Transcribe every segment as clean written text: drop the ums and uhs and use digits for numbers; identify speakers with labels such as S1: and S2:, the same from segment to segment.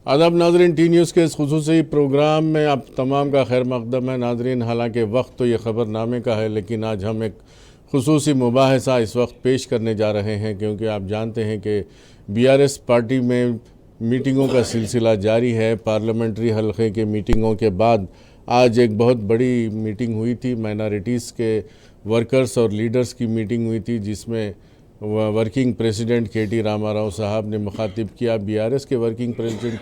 S1: आदाब नाजरीन, T news के इस खुसूसी प्रोग्राम में आप तमाम का खैर मकदम है। नाजरीन, हालांकि वक्त तो ये ख़बरनामे का है, लेकिन आज हम एक खुसूसी मुबाहिसा इस वक्त पेश करने जा रहे हैं, क्योंकि आप जानते हैं कि बीआरएस पार्टी में मीटिंगों का सिलसिला जारी है। पार्लियामेंट्री हल्के के मीटिंगों के बाद आज एक बहुत बड़ी मीटिंग हुई थी। माइनॉरिटीज़ के वर्कर्स और लीडर्स की मीटिंग हुई थी, जिसमें वर्किंग प्रेसिडेंट के.टी. रामाराव साहब ने मुखातिब किया। बीआरएस के वर्किंग प्रेसिडेंट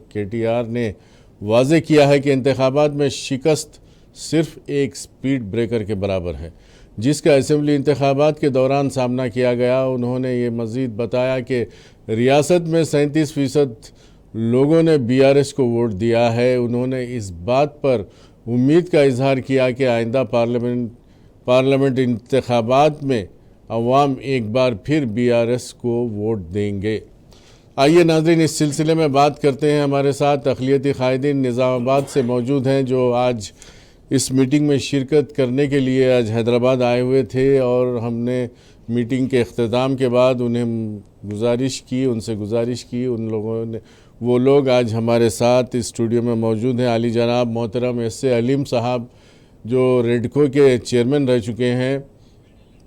S1: के.टी.आर. ने वाज़े किया है कि इंतखाबात में शिकस्त सिर्फ एक स्पीड ब्रेकर के बराबर है, जिसका असेंबली इंतखाबात के दौरान सामना किया गया। उन्होंने ये मज़ीद बताया कि रियासत में 37% लोगों ने बीआरएस को वोट दिया है। उन्होंने इस बात पर उम्मीद का इजहार किया कि आइंदा पार्लियामेंट इंतखाबात में अवाम एक बार फिर बीआरएस को वोट देंगे। आइए नाज़रीन, इस सिलसिले में बात करते हैं। हमारे साथ अक़लियती क़ायदीन निज़ामाबाद से मौजूद हैं, जो आज इस मीटिंग में शिरकत करने के लिए आज हैदराबाद आए हुए थे, और हमने मीटिंग के अख्ताम के बाद उनसे गुजारिश की। वो लोग आज हमारे साथ इस स्टूडियो में मौजूद हैं। आली जनाब मोहतरम एस.ए. अलीम साहब, जो रेडको के चेयरमैन रह चुके हैं,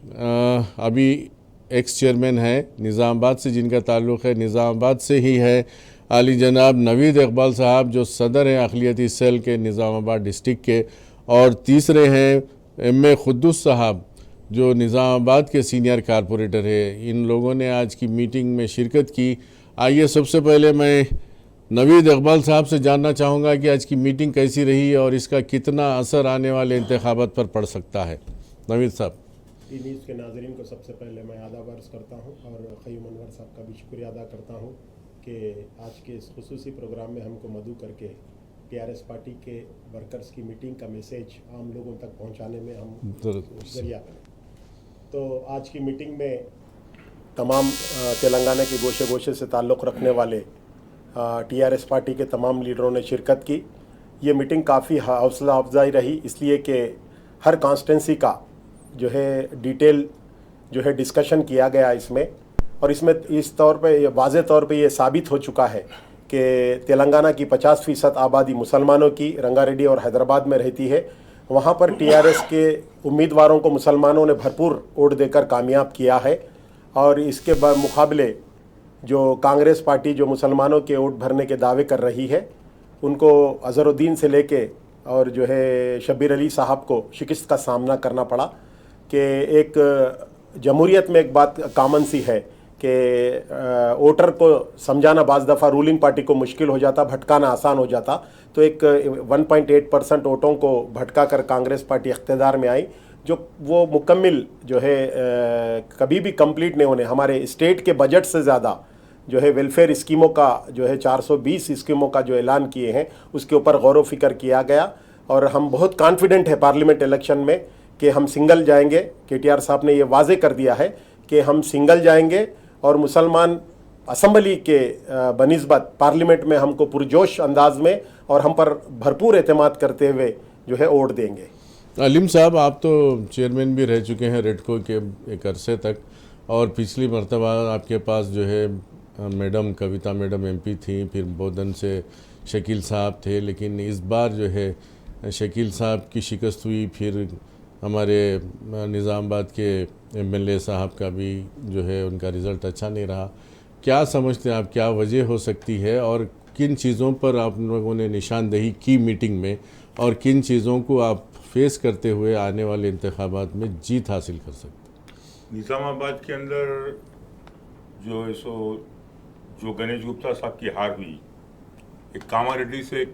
S1: अभी एक्स चेयरमैन है निज़ामाबाद से, जिनका ताल्लुक़ है निज़ामाबाद से ही है। आली जनाब नवीद इकबाल साहब, जो सदर हैं अक़लियती सेल के निज़ामाबाद डिस्ट्रिक्ट के, और तीसरे हैं एम.ए. खुद्दूस साहब, जो निज़ामाबाद के सीनियर कारपोरेटर है। इन लोगों ने आज की मीटिंग में शिरकत की। आइए सबसे पहले मैं नवीद इकबाल साहब से जानना चाहूँगा कि आज की मीटिंग कैसी रही और इसका कितना असर आने वाले इंतखाबात पर पड़ सकता है। नवीद साहब।
S2: टी न्यूज़ के नाज़रीन को सबसे पहले मैं आदाब अर्ज़ करता हूँ और क़य्यूम अनवर साहब का भी शुक्रिया अदा करता हूँ कि आज के इस खुसूसी प्रोग्राम में हमको मदऊ करके बीआरएस पार्टी के वर्कर्स की मीटिंग का मैसेज आम लोगों तक पहुँचाने में हम जरिया बने। तो आज की मीटिंग में तमाम तेलंगाना की गोशे गोशे से ताल्लुक़ रखने वाले टीआरएस पार्टी के तमाम लीडरों ने शिरकत की। ये मीटिंग काफ़ी हौसला अफजाई रही, इसलिए कि हर कॉन्स्टिट्यूंसी का जो है डिटेल जो है डिस्कशन किया गया इसमें, और इसमें इस तौर पे वाज़े तौर पे ये साबित हो चुका है कि तेलंगाना की 50% आबादी मुसलमानों की रंगारेड्डी और हैदराबाद में रहती है। वहाँ पर टीआरएस के उम्मीदवारों को मुसलमानों ने भरपूर वोट देकर कामयाब किया है, और इसके मुकाबले जो कांग्रेस पार्टी जो मुसलमानों के वोट भरने के दावे कर रही है, उनको अज़हरुद्दीन से लेके और जो है शब्बीर अली साहब को शिकस्त का सामना करना पड़ा। कि एक जमहूरियत में एक बात कामन सी है कि वोटर को समझाना बाज़ दफ़ा रूलिंग पार्टी को मुश्किल हो जाता, भटकाना आसान हो जाता। तो एक 1.8% वोटों को भटका कर कांग्रेस पार्टी इख्तिदार में आई, जो वो मुकम्मिल जो है कभी भी कंप्लीट नहीं होने, हमारे स्टेट के बजट से ज़्यादा जो है वेलफेयर स्कीमों का जो है 420 स्कीमों का जो ऐलान किए हैं, उसके ऊपर गौर व फिक्र किया गया। और हम बहुत कॉन्फिडेंट है पार्लियामेंट इलेक्शन में कि हम सिंगल जाएंगे। के.टी.आर. साहब ने ये वाजे कर दिया है कि हम सिंगल जाएंगे, और मुसलमान असम्बली के बनिस्बत पार्लियामेंट में हमको पुरजोश अंदाज में और हम पर भरपूर एतमाद करते हुए जो है वोट देंगे।
S1: अलीम साहब, आप तो चेयरमैन भी रह चुके हैं रेडको के एक अरसे तक, और पिछली मरतबा आपके पास जो है मैडम कविता मैडम एमपी थी, फिर बोधन से शकील साहब थे, लेकिन इस बार जो है शकील साहब की शिकस्त हुई। फिर हमारे निज़ामाबाद के एमएलए साहब का भी जो है उनका रिज़ल्ट अच्छा नहीं रहा। क्या समझते हैं आप, क्या वजह हो सकती है, और किन चीज़ों पर आप लोगों ने निशानदेही की मीटिंग में, और किन चीज़ों को आप फेस करते हुए आने वाले इंतखाबात में जीत हासिल कर सकते हैं?
S3: निज़ामाबाद के अंदर जो गणेश गुप्ता साहब की हार हुई, एक कामारेड्डी से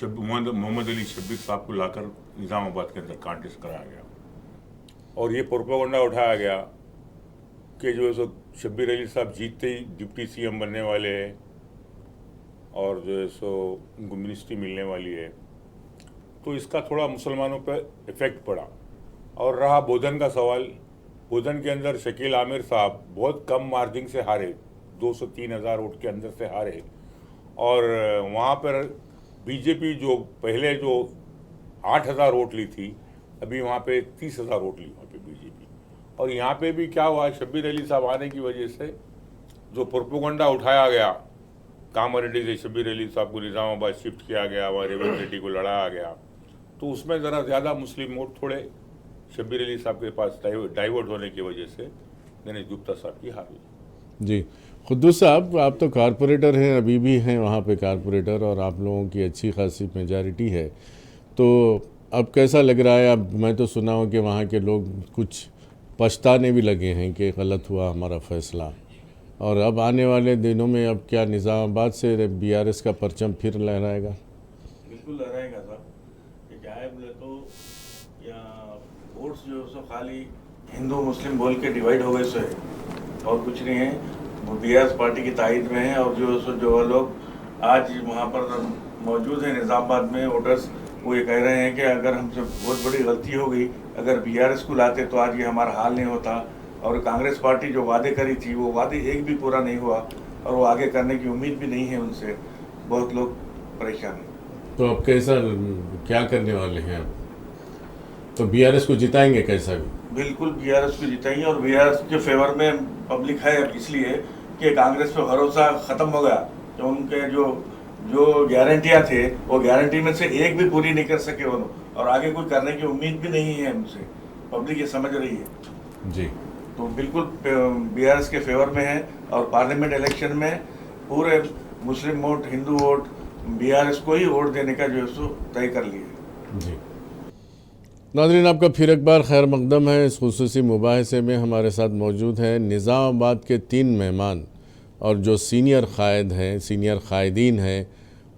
S3: मोहम्मद अली शब्बीर साहब को लाकर निज़ामाबाद के अंदर कॉन्टेस्ट कराया गया, और ये प्रोपेगेंडा उठाया गया कि जो है सो शब्बीर अली साहब जीतते ही डिप्टी सीएम बनने वाले हैं, और जो है सो उनको मिनिस्ट्री मिलने वाली है। तो इसका थोड़ा मुसलमानों पर इफ़ेक्ट पड़ा। और रहा बोधन का सवाल, बोधन के अंदर शकील आमिर साहब बहुत कम मार्जिन से हारे, 2 से 3 हज़ार वोट के अंदर से हारे, और वहाँ पर बीजेपी जो पहले जो 8,000 वोट ली थी, अभी वहाँ पे 30,000 वोट ली वहाँ पे बीजेपी। और यहाँ पे भी क्या हुआ, शब्बीर अली साहब आने की वजह से जो प्रोपेगेंडा उठाया गया कामारेड्डी से शब्बीर अली साहब को निज़ामाबाद शिफ्ट किया गया, वहाँ रेवंत रेड्डी को लड़ाया गया, तो उसमें ज़रा ज़्यादा मुस्लिम वोट थोड़े शब्बीर अली साहब के पास डाइवर्ट होने की वजह से दिनेश गुप्ता साहब की हार हुई।
S1: जी, खुद्दूस साहब, आप तो कारपोरेटर हैं, अभी भी हैं वहाँ पे कारपोरेटर, और आप लोगों की अच्छी खासी मेजॉरिटी है, तो अब कैसा लग रहा है? अब मैं तो सुना हूँ कि वहाँ के लोग कुछ पछताने भी लगे हैं कि गलत हुआ हमारा फ़ैसला, और अब आने वाले दिनों में अब क्या निज़ामाबाद से बीआरएस का परचम फिर लहराएगा?
S4: बिल्कुल लहराएगा साहब। ये क्या है बोले तो या वोट्स जो सो खाली हिंदू मुस्लिम बोल के डिवाइड हो गए सो है और कुछ नहीं है। वो बीआरएस पार्टी की तायद में है, और जो लोग आज वहाँ पर मौजूद हैं निज़ामाबाद में वोटर्स, वो ये कह रहे हैं कि अगर हमसे बहुत बड़ी गलती हो गई, अगर बीआरएस को लाते तो आज ये हमारा हाल नहीं होता, और कांग्रेस पार्टी जो वादे करी थी वो वादे एक भी पूरा नहीं हुआ, और वो आगे करने की उम्मीद भी नहीं है उनसे। बहुत लोग परेशान हैं।
S1: तो अब कैसा, क्या करने वाले हैं अब? तो बीआरएस को जिताएंगे कैसा भी?
S4: बिल्कुल बीआरएस को जिताएंगे, और बीआरएस के फेवर में पब्लिक है अब, इसलिए कि कांग्रेस पे भरोसा ख़त्म हो गया। तो उनके जो गारंटियाँ थे वो गारंटी में से एक भी पूरी नहीं कर सके वो लोग, और आगे कोई करने की उम्मीद भी नहीं है उनसे। पब्लिक ये समझ रही है
S1: जी।
S4: तो बिल्कुल बीआरएस के फेवर में है, और पार्लियामेंट इलेक्शन में पूरे मुस्लिम वोट हिंदू वोट बीआरएस को ही वोट देने का जो है सो तय कर लिया।
S1: जी नाज़रीन, आपका फिर एक बार खैर मकदम है। इस खुसूसी मुबाहिसे में हमारे साथ मौजूद हैं निज़ामाबाद के 3 मेहमान, और जो सीनियर कायद हैं, सीनियर कायदीन हैं,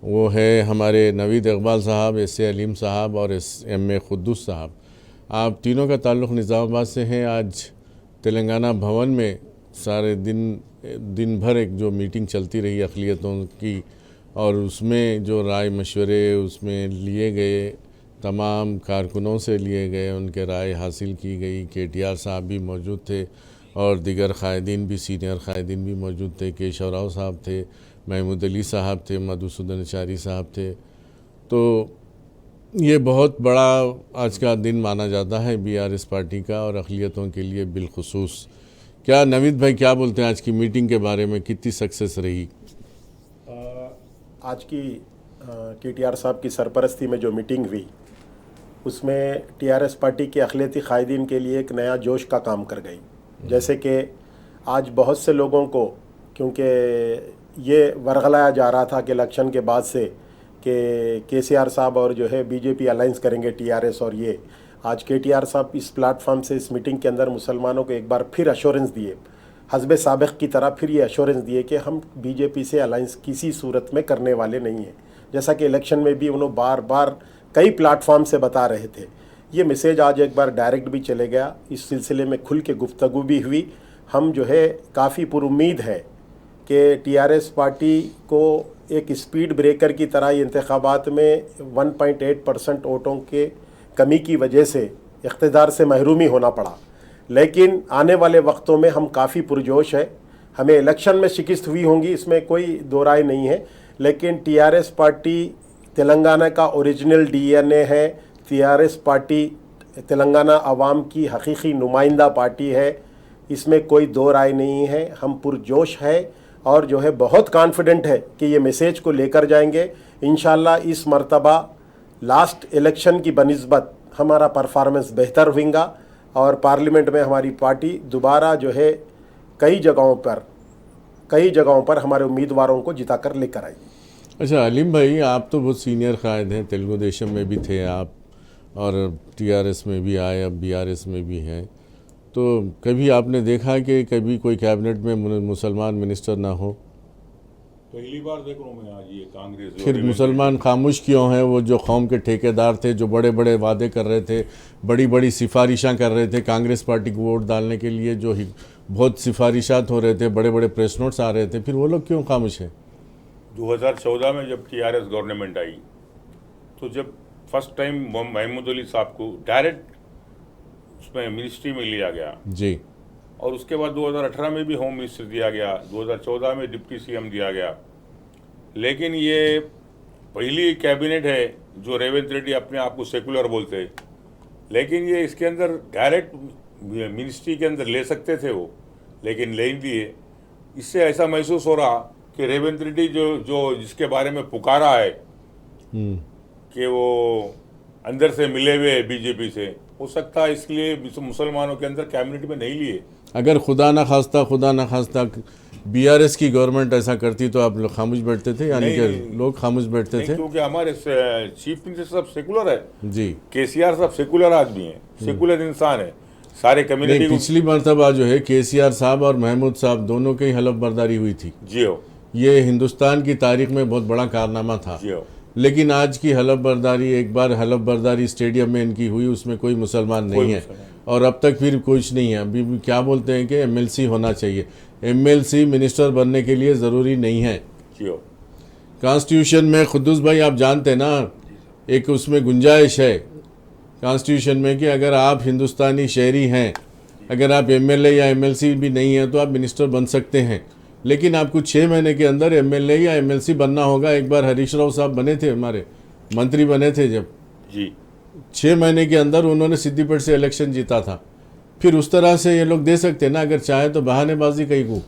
S1: वो है हमारे नवीद इकबाल साहब, एस.ए. अलीम साहब और एम.ए. खुद्दूस साहब। आप तीनों का ताल्लुक़ निज़ामाबाद से हैं। आज तेलंगाना भवन में सारे दिन भर एक जो मीटिंग चलती रही अक़लियतों की, और उसमें जो राय मशवरे उसमें लिए गए, तमाम कारकुनों से लिए गए, उनके राय हासिल की गई। KTR साहब भी मौजूद थे, और दीगर कायदीन भी, सीनियर कायदीन भी मौजूद थे। केशव राव साहब थे, महमूद अली साहब थे, मधुसूदन चारी साहब थे। तो ये बहुत बड़ा आज का दिन माना जाता है बीआरएस पार्टी का, और अक़लियतों के लिए बिलखुसूस। क्या नवीद भाई क्या बोलते हैं आज की मीटिंग के बारे में, कितनी सक्सेस रही?
S2: आज की KTR साहब की सरपरस्ती में जो मीटिंग हुई, उसमें TRS पार्टी के अक़लियती कायदीन के लिए एक नया जोश का काम कर गई। जैसे कि आज बहुत से लोगों को, क्योंकि ये वरगलाया जा रहा था कि इलेक्शन के बाद से कि KCR साहब और जो है BJP अलाइंस करेंगे TRS, और ये आज KTR साहब इस प्लेटफॉर्म से इस मीटिंग के अंदर मुसलमानों को एक बार फिर अश्योरेंस दिए, हस्बे साबिक़ की तरह फिर ये अश्योरेंस दिए कि हम BJP से अलाइंस किसी सूरत में करने वाले नहीं हैं। जैसा कि इलेक्शन में भी उन्होंने बार बार कई प्लेटफॉर्म से बता रहे थे। ये मैसेज आज एक बार डायरेक्ट भी चले गया। इस सिलसिले में खुल के गुफ्तगू भी हुई। हम जो है काफ़ी पुरुम्मीद है कि TRS पार्टी को एक स्पीड ब्रेकर की तरह ये इंतखाबात में 1.8% वोटों के कमी की वजह से इक़्तिदार से महरूमी होना पड़ा, लेकिन आने वाले वक्तों में हम काफ़ी पुरजोश है। हमें इलेक्शन में शिकस्त हुई होंगी, इसमें कोई दो राय नहीं है, लेकिन TRS पार्टी तेलंगाना का ओरिजिनल DNA है। TRS पार्टी तेलंगाना आवाम की हकीकी नुमाइंदा पार्टी है, इसमें कोई दो राय नहीं है। हम पुरजोश है और जो है बहुत कॉन्फिडेंट है कि ये मैसेज को लेकर जाएंगे। इंशाल्लाह इस मर्तबा लास्ट इलेक्शन की बनिस्बत हमारा परफॉर्मेंस बेहतर होगा, और पार्लियामेंट में हमारी पार्टी दोबारा जो है कई जगहों पर हमारे उम्मीदवारों को जिता कर लेकर आएगी।
S1: अच्छा अलीम भाई, आप तो बहुत सीनियर कायद हैं, तेलुगु देशम में भी थे आप, और TRS में भी आए, अब BRS में भी हैं, तो कभी आपने देखा कि कभी कोई कैबिनेट में मुसलमान मिनिस्टर ना हो?
S3: पहली बार देख रहा हूँ मैं आज ये कांग्रेस।
S1: फिर मुसलमान खामोश क्यों हैं? वो जो कौम के ठेकेदार थे, जो बड़े बड़े वादे कर रहे थे, बड़ी बड़ी सिफारिशां कर रहे थे कांग्रेस पार्टी को वोट डालने के लिए, जो बहुत सिफारिशात हो रहे थे, बड़े बड़े प्रेस नोट्स आ रहे थे, फिर वो लोग क्यों खामोश हैं?
S3: 2014 में जब TRS गवर्नमेंट आई, तो जब फर्स्ट टाइम महमूद अली साहब को डायरेक्ट उसमें मिनिस्ट्री में लिया गया
S1: जी,
S3: और उसके बाद 2018 में भी होम मिनिस्टर दिया गया, 2014 में डिप्टी CM दिया गया। लेकिन ये पहली कैबिनेट है जो रेवंत रेड्डी अपने आप को सेकुलर बोलते, लेकिन ये इसके अंदर डायरेक्ट मिनिस्ट्री के अंदर ले सकते थे वो, लेकिन ले नहीं दिए। इससे ऐसा महसूस हो रहा कि रेवंत रेड्डी जो जिसके बारे में पुकारा है कि वो अंदर से मिले हुए बीजेपी से, हो सकता है इसलिए मुसलमानों के अंदर कैबिनेट में नहीं लिए।
S1: अगर खुदा ना खास्ता बीआरएस की गवर्नमेंट ऐसा करती तो आप लोग खामोश बैठते थे, यानी कि लोग खामोश बैठते थे?
S3: क्योंकि हमारे चीफ मिनिस्टर साहब सेकुलर है
S1: जी,
S3: केसीआर साहब सेकुलर आदमी है, सेकुलर इंसान है, सारे कम्युनिटी को।
S1: पिछली मरतबा जो है केसीआर साहब और महमूद साहब दोनों की हलफ बर्दारी हुई थी।
S3: जी हो,
S1: ये हिंदुस्तान की तारीख में बहुत बड़ा कारनामा था।
S3: जी हो।
S1: लेकिन आज की हलफ बर्दारी, एक बार हलफ बर्दारी स्टेडियम में इनकी हुई, उसमें कोई मुसलमान नहीं है और अब तक फिर कुछ नहीं है। अभी भी क्या बोलते हैं कि एमएलसी होना चाहिए। एमएलसी मिनिस्टर बनने के लिए ज़रूरी नहीं है। कॉन्स्टिट्यूशन में खुद्दूस भाई आप जानते हैं ना, एक उसमें गुंजाइश है कॉन्स्टिट्यूशन में कि अगर आप हिंदुस्तानी शहरी हैं, अगर आप एमएलए या एमएलसी भी नहीं हैं तो आप मिनिस्टर बन सकते हैं, लेकिन आपको 6 महीने के अंदर एमएलए या एमएलसी बनना होगा। एक बार हरीश राव साहब बने थे, हमारे मंत्री बने थे, जब
S3: जी
S1: 6 महीने के अंदर उन्होंने सिद्दीपेट से इलेक्शन जीता था। फिर उस तरह से ये लोग दे सकते हैं ना, अगर चाहे तो बहानेबाजी कहीं को।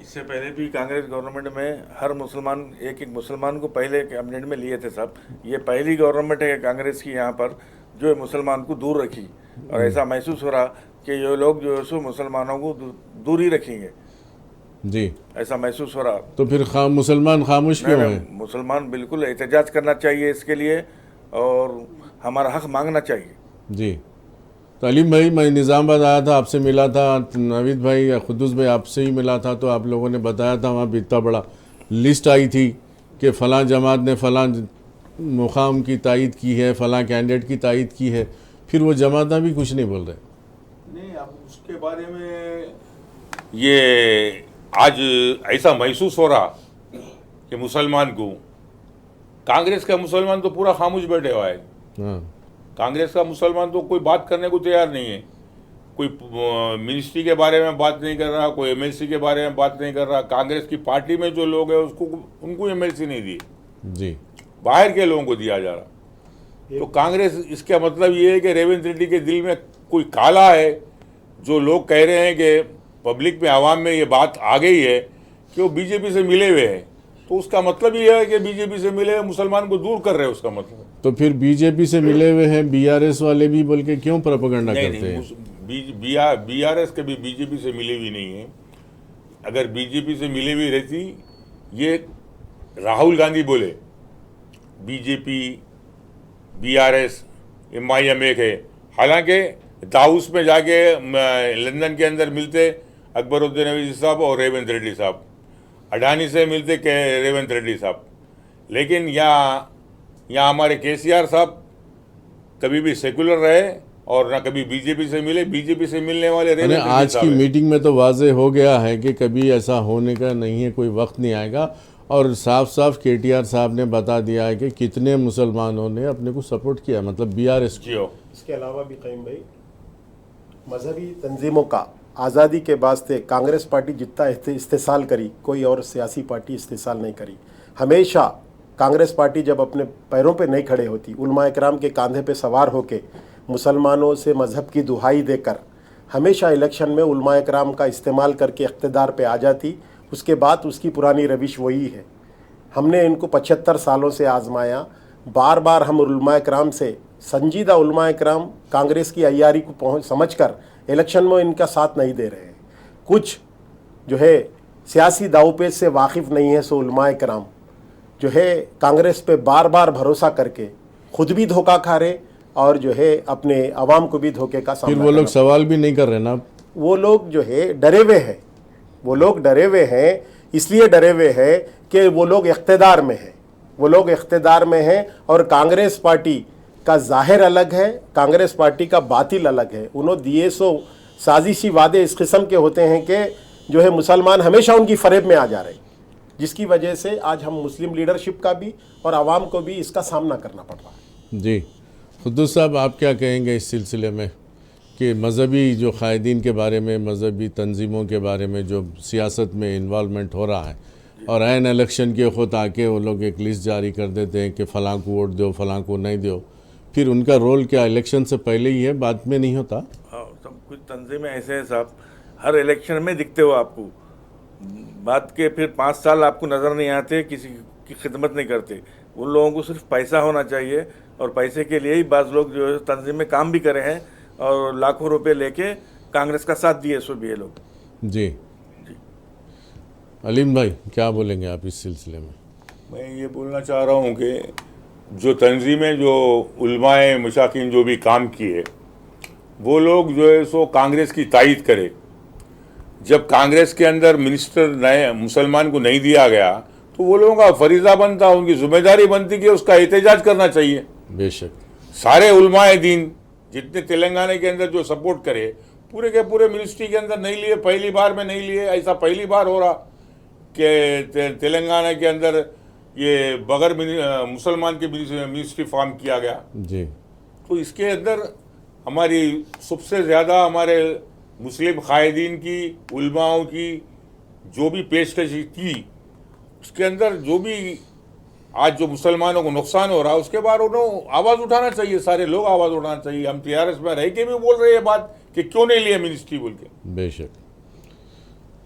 S4: इससे पहले भी कांग्रेस गवर्नमेंट में हर मुसलमान, एक मुसलमान को पहले कैबिनेट में लिए थे साहब। ये पहली गवर्नमेंट है कांग्रेस की यहाँ पर जो मुसलमान को दूर रखी, और ऐसा महसूस हो रहा कि ये लोग जो है सो मुसलमानों को दूर ही रखेंगे
S1: जी,
S4: ऐसा महसूस हो रहा।
S1: तो फिर मुसलमान खामोश क्यों हैं?
S4: मुसलमान बिल्कुल एहतजाज करना चाहिए इसके लिए और हमारा हक मांगना चाहिए।
S1: जी, तो अलीम भाई, मैं निज़ामाबाद आया था, आपसे मिला था, नवीद भाई या खुद्दूस भाई आपसे ही मिला था, तो आप लोगों ने बताया था वहाँ भी इतना बड़ा लिस्ट आई थी कि फ़लाँ जमात ने फ़लाँ मुकाम की तायद की है, फ़लाँ कैंडिडेट की तायद की है, फिर वो जमात भी कुछ नहीं बोल रहे।
S3: नहीं, अब उसके बारे में ये आज ऐसा महसूस हो रहा कि मुसलमान को, कांग्रेस का मुसलमान तो पूरा खामोश बैठे हुआ है।
S1: हाँ,
S3: कांग्रेस का मुसलमान तो कोई बात करने को तैयार नहीं है, कोई मिनिस्ट्री के बारे में बात नहीं कर रहा, कोई एमएलसी के बारे में बात नहीं कर रहा। कांग्रेस की पार्टी में जो लोग हैं उसको, उनको एमएलसी नहीं दी
S1: जी,
S3: बाहर के लोगों को दिया जा रहा। तो कांग्रेस, इसका मतलब ये है कि रेवंत रेड्डी के दिल में कोई काला है। जो लोग कह रहे हैं कि पब्लिक में, आवाम में ये बात आ गई है कि वो बीजेपी से मिले हुए हैं, तो उसका मतलब ये है कि बीजेपी से मिले हुए मुसलमान को दूर कर रहे हैं, उसका मतलब।
S1: तो फिर बीजेपी से मिले हुए हैं बीआरएस वाले भी बोल के क्यों प्रोपेगेंडा करते हैं?
S3: बीआरएस कभी बीजेपी से मिली हुई नहीं है। अगर बीजेपी से मिली हुई रहती, ये राहुल गांधी बोले बीजेपी बीआरएस एमआईएम एक है, हालांकि दाऊस में जाके लंदन के अंदर मिलते अकबरुद्दीन अवीसी साहब और रेवंत रेड्डी साहब, अडानी से मिलते के रेवंत रेड्डी साहब, लेकिन यहाँ हमारे केसीआर साहब कभी भी सेकुलर रहे और ना कभी बीजेपी से मिले। बीजेपी से मिलने वाले रेवंत रेड्डी
S1: आज
S3: साहब
S1: की
S3: हैं।
S1: मीटिंग में तो वाजे हो गया है कि कभी ऐसा होने का नहीं है, कोई वक्त नहीं आएगा, और साफ साफ केटीआर साहब ने बता दिया है कि कितने मुसलमानों ने अपने को सपोर्ट किया, मतलब बीआरएस को।
S3: जी हो।
S2: इसके अलावा भी क़य्यूम भाई, मजहबी तंजीमों का आज़ादी के वास्ते कांग्रेस पार्टी जितना इस्तेसाल करी, कोई और सियासी पार्टी इस्तेसाल नहीं करी। हमेशा कांग्रेस पार्टी जब अपने पैरों पे नहीं खड़े होती, उलमा इकराम के कंधे पे सवार होके मुसलमानों से मज़हब की दुहाई देकर हमेशा इलेक्शन में उलमा इकराम का इस्तेमाल करके इक़्तिदार पे आ जाती, उसके बाद उसकी पुरानी रविश वही है। हमने इनको 75 सालों से आजमाया, बार बार हम उलमा इकराम से, संजीदा उलमा इकराम कांग्रेस की अय्यारी को समझकर इलेक्शन में इनका साथ नहीं दे रहे हैं। कुछ जो है सियासी दावपेच से वाकिफ़ नहीं है, सो उलमा इकराम जो है कांग्रेस पे बार बार भरोसा करके खुद भी धोखा खा रहे और जो है अपने आवाम को भी धोखे का सामना।
S1: फिर वो लोग सवाल भी नहीं कर रहे ना,
S2: वो लोग जो है डरे हुए हैं, वो लोग डरे हुए हैं, इसलिए डरे हुए हैं कि वो लोग इख्तिदार में हैं, वो लोग इख्तिदार में हैं और कांग्रेस पार्टी का ज़ाहिर अलग है, कांग्रेस पार्टी का बातिल अलग है। उन्होंने दिए सो साजिशी वादे इस किस्म के होते हैं कि जो है मुसलमान हमेशा उनकी फरेब में आ जा रहे हैं, जिसकी वजह से आज हम मुस्लिम लीडरशिप का भी और आवाम को भी इसका सामना करना पड़ रहा है।
S1: जी, खुद्दूस साहब आप क्या कहेंगे इस सिलसिले में कि मज़हबी जो क़ायदीन के बारे में, मज़हबी तंजीमों के बारे में जो सियासत में इन्वॉल्वमेंट हो रहा है, और ऐन इलेक्शन के खुद आके वो लोग एक लिस्ट जारी कर देते हैं कि फ़लाँ को वोट दो, फ़लाँ को नहीं दो, फिर उनका रोल क्या इलेक्शन से पहले ही है, बाद में नहीं होता?
S4: हाँ, सब कुछ तंजीमें ऐसे हैं साहब, हर इलेक्शन में दिखते हो आपको, बात के फिर 5 साल आपको नज़र नहीं आते, किसी की खिदमत नहीं करते। उन लोगों को सिर्फ पैसा होना चाहिए और पैसे के लिए ही बाज़ लोग जो है तंजीम में काम भी करे हैं और लाखों रुपए लेके कांग्रेस का साथ दिए सो भी ये लोग।
S1: जी अलीम भाई क्या बोलेंगे आप इस सिलसिले में?
S3: मैं ये बोलना चाह रहा हूँ कि जो तंजीमें, जो उलमाए मशाकिन जो भी काम किए, वो लोग जो है सो कांग्रेस की तायद करे। जब कांग्रेस के अंदर मिनिस्टर नए मुसलमान को नहीं दिया गया तो वो लोगों का फरीजा बनता, उनकी जिम्मेदारी बनती कि उसका एहतजाज करना चाहिए।
S1: बेशक
S3: सारे उलमाए दीन जितने तेलंगाना के अंदर जो सपोर्ट करे, पूरे के पूरे मिनिस्ट्री के अंदर नहीं लिए, पहली बार में नहीं लिए। ऐसा पहली बार हो रहा कि तेलंगाना के अंदर ये बगैर मुसलमान की मिनिस्ट्री फॉर्म किया गया।
S1: जी
S3: तो इसके अंदर हमारी सबसे ज़्यादा हमारे मुस्लिम कायदीन की, उलमाओं की जो भी पेशकश की, उसके अंदर जो भी आज जो मुसलमानों को नुकसान हो रहा है उसके बाद उन्होंने आवाज़ उठाना चाहिए, सारे लोग आवाज़ उठाना चाहिए। हम टीआरएस में रह के भी बोल रहे हैं बात कि क्यों नहीं लिया मिनिस्ट्री बोल के।
S1: बेशक।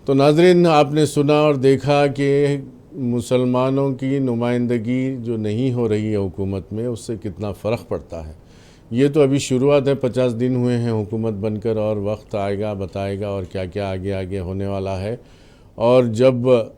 S1: तो नाजरीन आपने सुना और देखा कि मुसलमानों की नुमाइंदगी जो नहीं हो रही है हुकूमत में, उससे कितना फ़र्क पड़ता है। ये तो अभी शुरुआत है, 50 दिन हुए हैं हुकूमत बनकर, और वक्त आएगा बताएगा और क्या क्या आगे आगे होने वाला है। और जब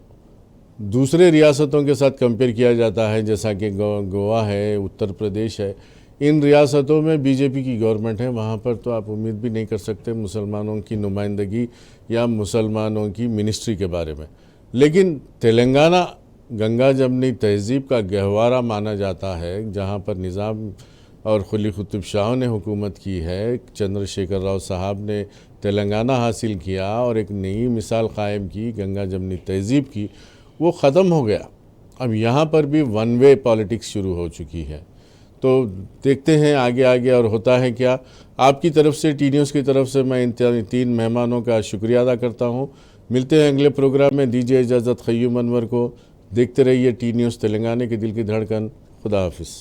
S1: दूसरे रियासतों के साथ कंपेयर किया जाता है, जैसा कि गोवा है, उत्तर प्रदेश है, इन रियासतों में बीजेपी की गवर्नमेंट है, वहाँ पर तो आप उम्मीद भी नहीं कर सकते मुसलमानों की नुमाइंदगी या मुसलमानों की मिनिस्ट्री के बारे में। लेकिन तेलंगाना गंगा जमनी तहज़ीब का गहवारा माना जाता है, जहाँ पर निज़ाम और कुली कुतुब शाह ने हुकूमत की है, चंद्रशेखर राव साहब ने तेलंगाना हासिल किया और एक नई मिसाल कायम की गंगा जमनी तहज़ीब की, वो ख़त्म हो गया। अब यहाँ पर भी वन वे पॉलिटिक्स शुरू हो चुकी है। तो देखते हैं आगे आगे और होता है क्या। आपकी तरफ से, टी न्यूज़ की तरफ से मैं इन 3 मेहमानों का शुक्रिया अदा करता हूँ। मिलते हैं अगले प्रोग्राम में। दीजिए इजाज़त क़य्यूम अनवर को। देखते रहिए टी न्यूज़, तेलंगाना के दिल की धड़कन। खुदा हाफिज़।